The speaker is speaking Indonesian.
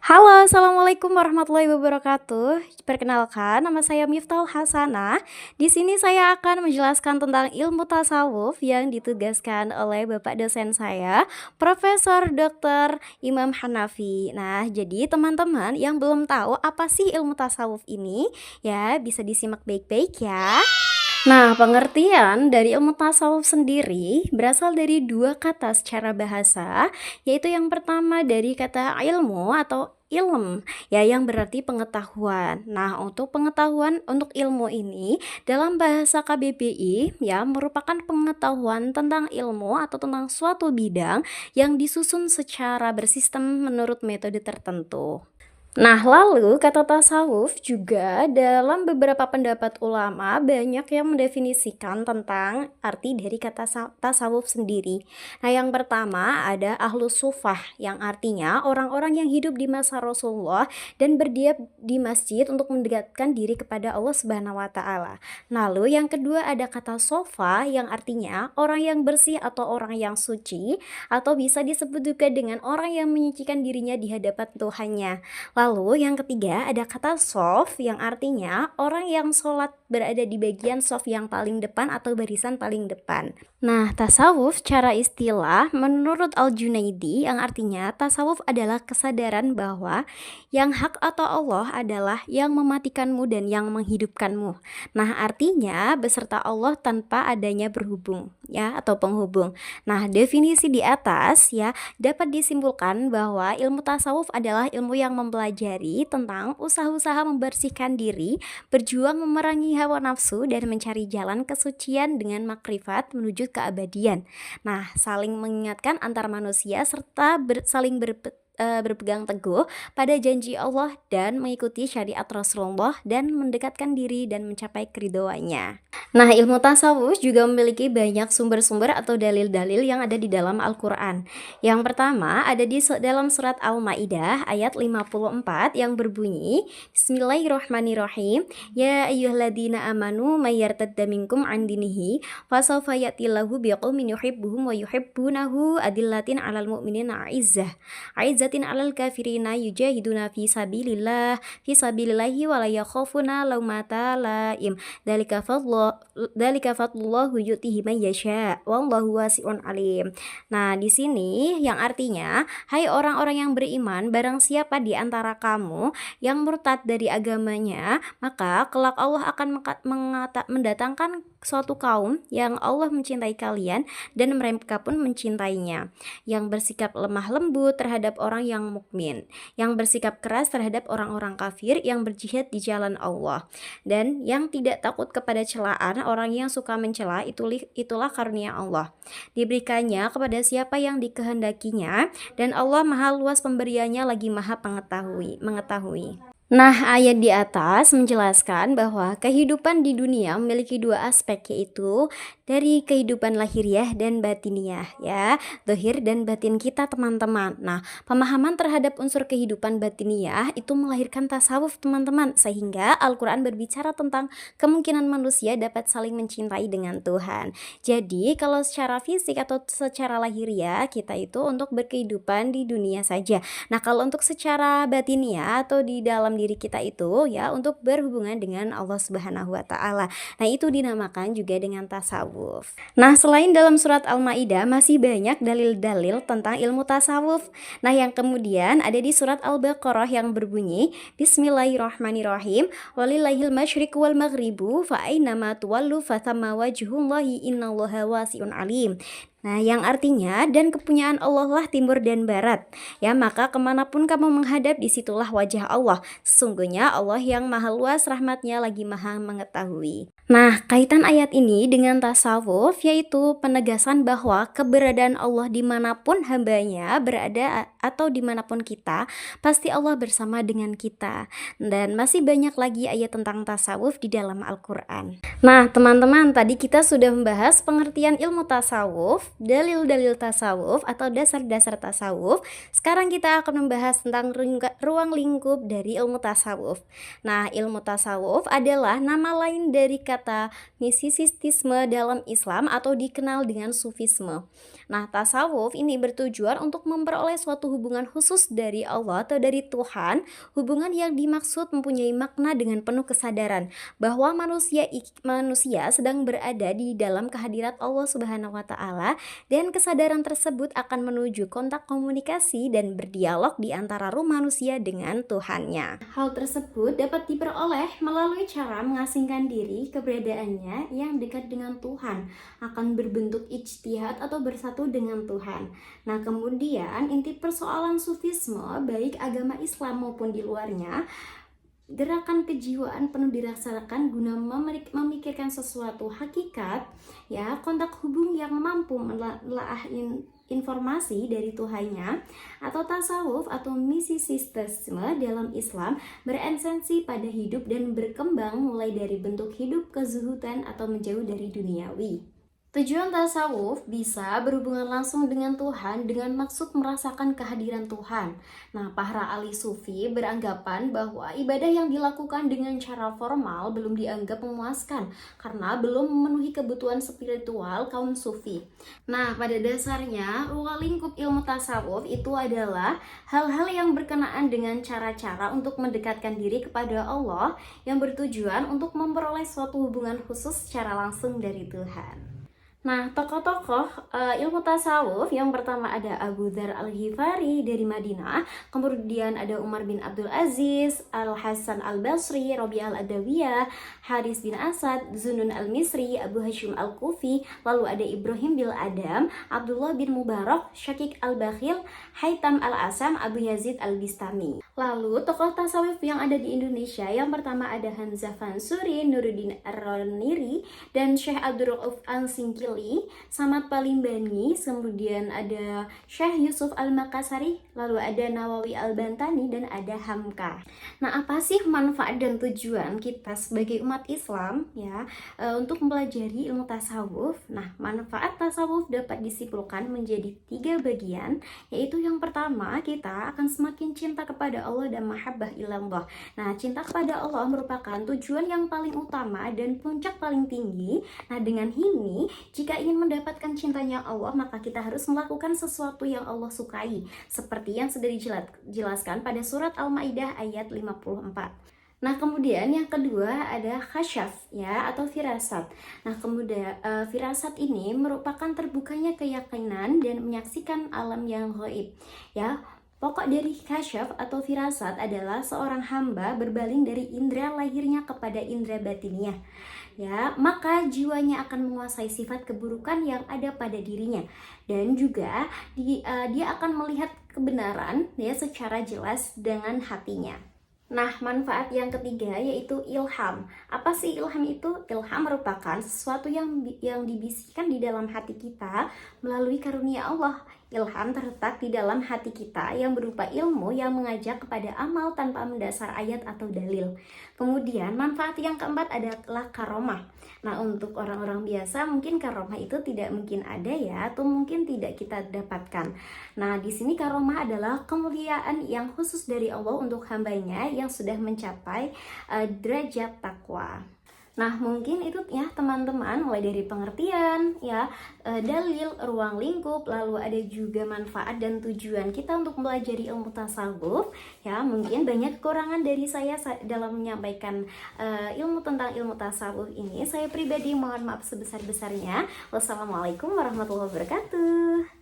Halo, assalamualaikum warahmatullahi wabarakatuh. Perkenalkan, nama saya Miftahul Hasanah. Di sini saya akan menjelaskan tentang ilmu tasawuf yang ditugaskan oleh Bapak dosen saya, Profesor Dr. Imam Hanafi. Nah, jadi teman-teman yang belum tahu apa sih ilmu tasawuf ini, ya bisa disimak baik-baik ya. Nah, pengertian dari ilmu tasawuf sendiri berasal dari dua kata secara bahasa, yaitu yang pertama dari kata ilmu atau ilm, ya yang berarti pengetahuan. Nah, untuk pengetahuan untuk ilmu ini dalam bahasa KBBI ya merupakan pengetahuan tentang ilmu atau tentang suatu bidang yang disusun secara bersistem menurut metode tertentu. Nah, lalu kata tasawuf juga dalam beberapa pendapat ulama banyak yang mendefinisikan tentang arti dari kata tasawuf sendiri. Nah, yang pertama ada ahlus sufah yang artinya orang-orang yang hidup di masa Rasulullah dan berdiam di masjid untuk mendekatkan diri kepada Allah Subhanahu wa taala. Lalu yang kedua ada kata sofa yang artinya orang yang bersih atau orang yang suci atau bisa disebut juga dengan orang yang menyucikan dirinya di hadapan Tuhannya. Lalu yang ketiga ada kata sof yang artinya orang yang sholat berada di bagian sof yang paling depan atau barisan paling depan. Nah, tasawuf secara istilah menurut Al-Junaidi yang artinya tasawuf adalah kesadaran bahwa yang hak atau Allah adalah yang mematikanmu dan yang menghidupkanmu. Nah, artinya beserta Allah tanpa adanya berhubung ya atau penghubung. Nah, definisi di atas ya dapat disimpulkan bahwa ilmu tasawuf adalah ilmu yang mempelajari tentang usaha-usaha membersihkan diri, berjuang memerangi hawa nafsu dan mencari jalan kesucian dengan makrifat menuju keabadian. Nah, saling mengingatkan antar manusia serta saling berpegang teguh pada janji Allah dan mengikuti syariat Rasulullah dan mendekatkan diri dan mencapai keridhoannya. Nah, ilmu tasawuf juga memiliki banyak sumber-sumber atau dalil-dalil yang ada di dalam Al-Quran. Yang pertama ada di dalam surat Al-Maidah ayat 54 yang berbunyi Bismillahirrahmanirrahim. Ya ayyuhalladzina amanu may yartadda minkum an dinihi fasawfa ya'tillahu biqaumin yuhibbuhum wa yuhibbunahu adillatin 'alal mu'minina aizzatin 'alal kafirina yujahiduna fi sabilillahi wa la yakhafuna laumata laim dzalika fadlullahu yu'tihi man yasha wallahu wasi'un alim. Nah, di sini yang artinya, hai orang-orang yang beriman, barang siapa di antara kamu yang murtad dari agamanya, maka kelak Allah akan mendatangkan suatu kaum yang Allah mencintai kalian dan mereka pun mencintainya, yang bersikap lemah lembut terhadap orang yang mukmin, yang bersikap keras terhadap orang-orang kafir, yang berjihad di jalan Allah, dan yang tidak takut kepada celaan orang yang suka mencela. Itulah karunia Allah, diberikannya kepada siapa yang dikehendakinya, dan Allah maha luas pemberiannya lagi maha mengetahui. Nah, ayat di atas menjelaskan bahwa kehidupan di dunia memiliki dua aspek, yaitu dari kehidupan lahiriah dan batiniah ya, zahir dan batin kita teman-teman. Nah, pemahaman terhadap unsur kehidupan batiniah itu melahirkan tasawuf teman-teman, sehingga Al-Quran berbicara tentang kemungkinan manusia dapat saling mencintai dengan Tuhan. Jadi, kalau secara fisik atau secara lahiriah kita itu untuk berkehidupan di dunia saja. Nah, kalau untuk secara batiniah atau di dalam diri kita itu ya untuk berhubungan dengan Allah Subhanahu wa taala. Nah, itu dinamakan juga dengan tasawuf. Nah, selain dalam surat Al-Maidah masih banyak dalil-dalil tentang ilmu tasawuf. Nah, yang kemudian ada di surat Al-Baqarah yang berbunyi Bismillahirrahmanirrahim. Walillahil masyriq wal maghribu fa ainama tuwallu fathamma wajhullahi innallaha wasi'un alim. Nah, yang artinya dan kepunyaan Allah lah timur dan barat. Ya, maka kemanapun kamu menghadap disitulah wajah Allah. Sesungguhnya Allah yang maha luas rahmatnya lagi maha mengetahui. Nah, kaitan ayat ini dengan tasawuf yaitu penegasan bahwa keberadaan Allah dimanapun hambanya berada atau dimanapun kita, pasti Allah bersama dengan kita. Dan masih banyak lagi ayat tentang tasawuf di dalam Al-Quran. Nah, teman-teman, tadi kita sudah membahas pengertian ilmu tasawuf dalil-dalil tasawuf atau dasar-dasar tasawuf. Sekarang kita akan membahas tentang ruang lingkup dari ilmu tasawuf. Nah, ilmu tasawuf adalah nama lain dari kata mistisisme dalam Islam atau dikenal dengan sufisme. Nah, tasawuf ini bertujuan untuk memperoleh suatu hubungan khusus dari Allah atau dari Tuhan, hubungan yang dimaksud mempunyai makna dengan penuh kesadaran bahwa manusia sedang berada di dalam kehadirat Allah Subhanahu wa taala, dan kesadaran tersebut akan menuju kontak komunikasi dan berdialog di antara ruh manusia dengan Tuhannya. Hal tersebut dapat diperoleh melalui cara mengasingkan diri keberadaannya yang dekat dengan Tuhan, akan berbentuk ijtihad atau bersatu dengan Tuhan. Nah, kemudian inti persoalan sufisme baik agama Islam maupun di luarnya, gerakan kejiwaan penuh dirasakan guna memikirkan sesuatu hakikat, ya, kontak hubung yang mampu menelaah informasi dari Tuhannya, atau tasawuf atau mistisisme dalam Islam beresensi pada hidup dan berkembang mulai dari bentuk hidup ke zuhudan atau menjauh dari duniawi. Tujuan tasawuf bisa berhubungan langsung dengan Tuhan dengan maksud merasakan kehadiran Tuhan. Nah, para ahli sufi beranggapan bahwa ibadah yang dilakukan dengan cara formal belum dianggap memuaskan karena belum memenuhi kebutuhan spiritual kaum sufi. Nah, pada dasarnya ruang lingkup ilmu tasawuf itu adalah hal-hal yang berkenaan dengan cara-cara untuk mendekatkan diri kepada Allah yang bertujuan untuk memperoleh suatu hubungan khusus secara langsung dari Tuhan. Nah, tokoh-tokoh ilmu tasawuf yang pertama ada Abu Dzar Al-Ghifari dari Madinah, kemudian ada Umar bin Abdul Aziz, Al-Hasan Al-Basri, Rabi Al-Adawiyah, Haris bin Asad, Zunun Al-Misri, Abu Hashim Al-Kufi, lalu ada Ibrahim bin Adam, Abdullah bin Mubarak, Syakik Al-Bakhil, Haytham Al-Asam, Abu Yazid Al-Bistami. Lalu tokoh tasawuf yang ada di Indonesia yang pertama ada Hamzah Fansuri, Nuruddin Ar-Raniri, dan Syekh Abdul Rauf Al-Singkili, Samad Palimbani, kemudian ada Syekh Yusuf Al-Makassari, lalu ada Nawawi Al-Bantani, dan ada Hamka. Nah, apa sih manfaat dan tujuan kita sebagai umat Islam ya untuk mempelajari ilmu tasawuf? Nah, manfaat tasawuf dapat disimpulkan menjadi 3 bagian, yaitu yang pertama, kita akan semakin cinta kepada Allah dan mahabbah ilallah. Nah, cinta kepada Allah merupakan tujuan yang paling utama dan puncak paling tinggi. Nah, dengan ini, jika ingin mendapatkan cintanya Allah, maka kita harus melakukan sesuatu yang Allah sukai, seperti yang sudah dijelaskan pada surat Al-Maidah ayat 54. Nah, kemudian yang kedua ada khasyaf ya atau firasat. Nah, kemudian firasat ini merupakan terbukanya keyakinan dan menyaksikan alam yang gaib. Ya, pokok dari khasyaf atau firasat adalah seorang hamba berpaling dari indera lahirnya kepada indera batinnya. Ya, maka jiwanya akan menguasai sifat keburukan yang ada pada dirinya, dan juga dia akan melihat kebenaran ya secara jelas dengan hatinya. Nah, manfaat yang ketiga yaitu ilham. Apa sih ilham itu? Ilham merupakan sesuatu yang dibisikkan di dalam hati kita melalui karunia Allah. Ilham terletak di dalam hati kita yang berupa ilmu yang mengajak kepada amal tanpa mendasar ayat atau dalil. Kemudian manfaat yang keempat adalah karomah. Nah, untuk orang-orang biasa mungkin karomah itu tidak mungkin ada ya, atau mungkin tidak kita dapatkan. Nah, di sini karomah adalah kemuliaan yang khusus dari Allah untuk hambanya yang sudah mencapai derajat takwa. Nah, mungkin itu ya teman-teman, mulai dari pengertian ya, dalil, ruang lingkup, lalu ada juga manfaat dan tujuan kita untuk mempelajari ilmu tasawuf ya. Mungkin banyak kekurangan dari saya dalam menyampaikan ilmu tentang ilmu tasawuf ini. Saya pribadi mohon maaf sebesar-besarnya. Wassalamualaikum warahmatullahi wabarakatuh.